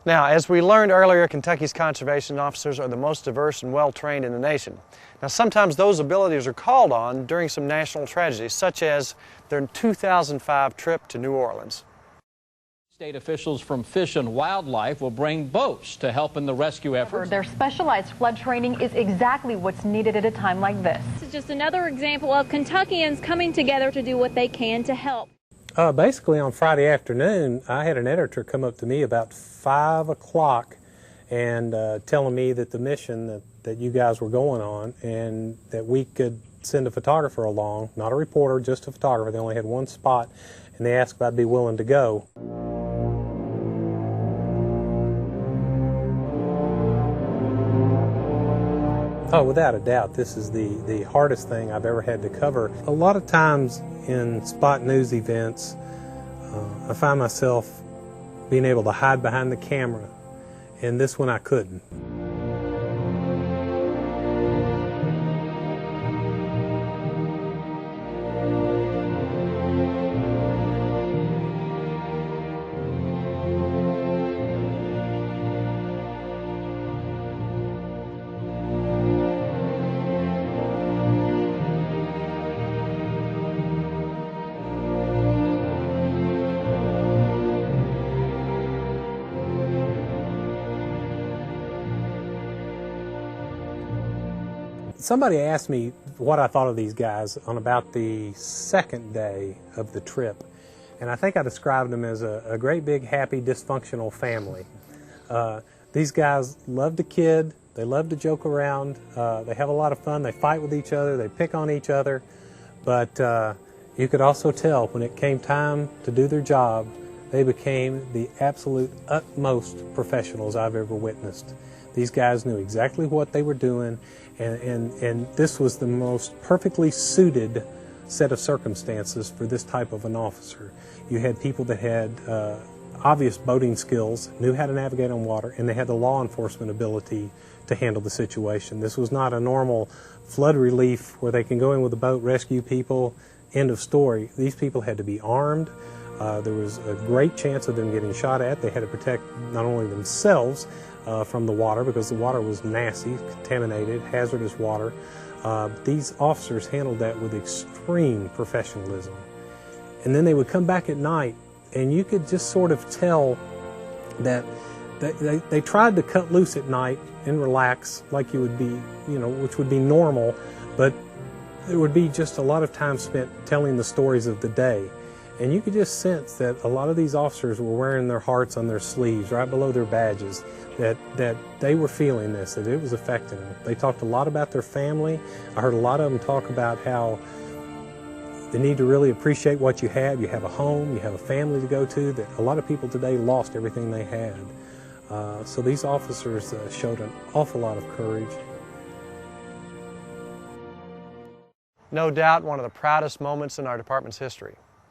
Now, as we learned earlier, Kentucky's conservation officers are the most diverse and well-trained in the nation. Now, sometimes those abilities are called on during some national tragedies, such as their 2005 trip to New Orleans. State officials from Fish and Wildlife will bring boats to help in the rescue effort. Their specialized flood training is exactly what's needed at a time like this. This is just another example of Kentuckians coming together to do what they can to help. Basically on Friday afternoon, I had an editor come up to me about 5 o'clock and telling me that the mission that you guys were going on and that we could send a photographer along, not a reporter, just a photographer. They only had one spot, and they asked if I'd be willing to go. Oh, without a doubt, this is the hardest thing I've ever had to cover. A lot of times in spot news events, I find myself being able to hide behind the camera, and this one I couldn't. Somebody asked me what I thought of these guys on about the second day of the trip, and I think I described them as a great big happy dysfunctional family. These guys love to kid, they love to joke around, they have a lot of fun, they fight with each other, they pick on each other, but you could also tell when it came time to do their job, they became the absolute utmost professionals I've ever witnessed. These guys knew exactly what they were doing, and this was the most perfectly suited set of circumstances for this type of an officer. You had people that had obvious boating skills, knew how to navigate on water, and they had the law enforcement ability to handle the situation. This was not a normal flood relief where they can go in with a boat, rescue people, end of story. These people had to be armed. There was a great chance of them getting shot at. They had to protect not only themselves from the water, because the water was nasty, contaminated, hazardous water. These officers handled that with extreme professionalism. And then they would come back at night, and you could just sort of tell that they tried to cut loose at night and relax like you would be, which would be normal, but there would be just a lot of time spent telling the stories of the day. And you could just sense that a lot of these officers were wearing their hearts on their sleeves, right below their badges, that they were feeling this, that it was affecting them. They talked a lot about their family. I heard a lot of them talk about how they need to really appreciate what you have. You have a home, you have a family to go to, that a lot of people today lost everything they had. So these officers showed an awful lot of courage. No doubt one of the proudest moments in our department's history.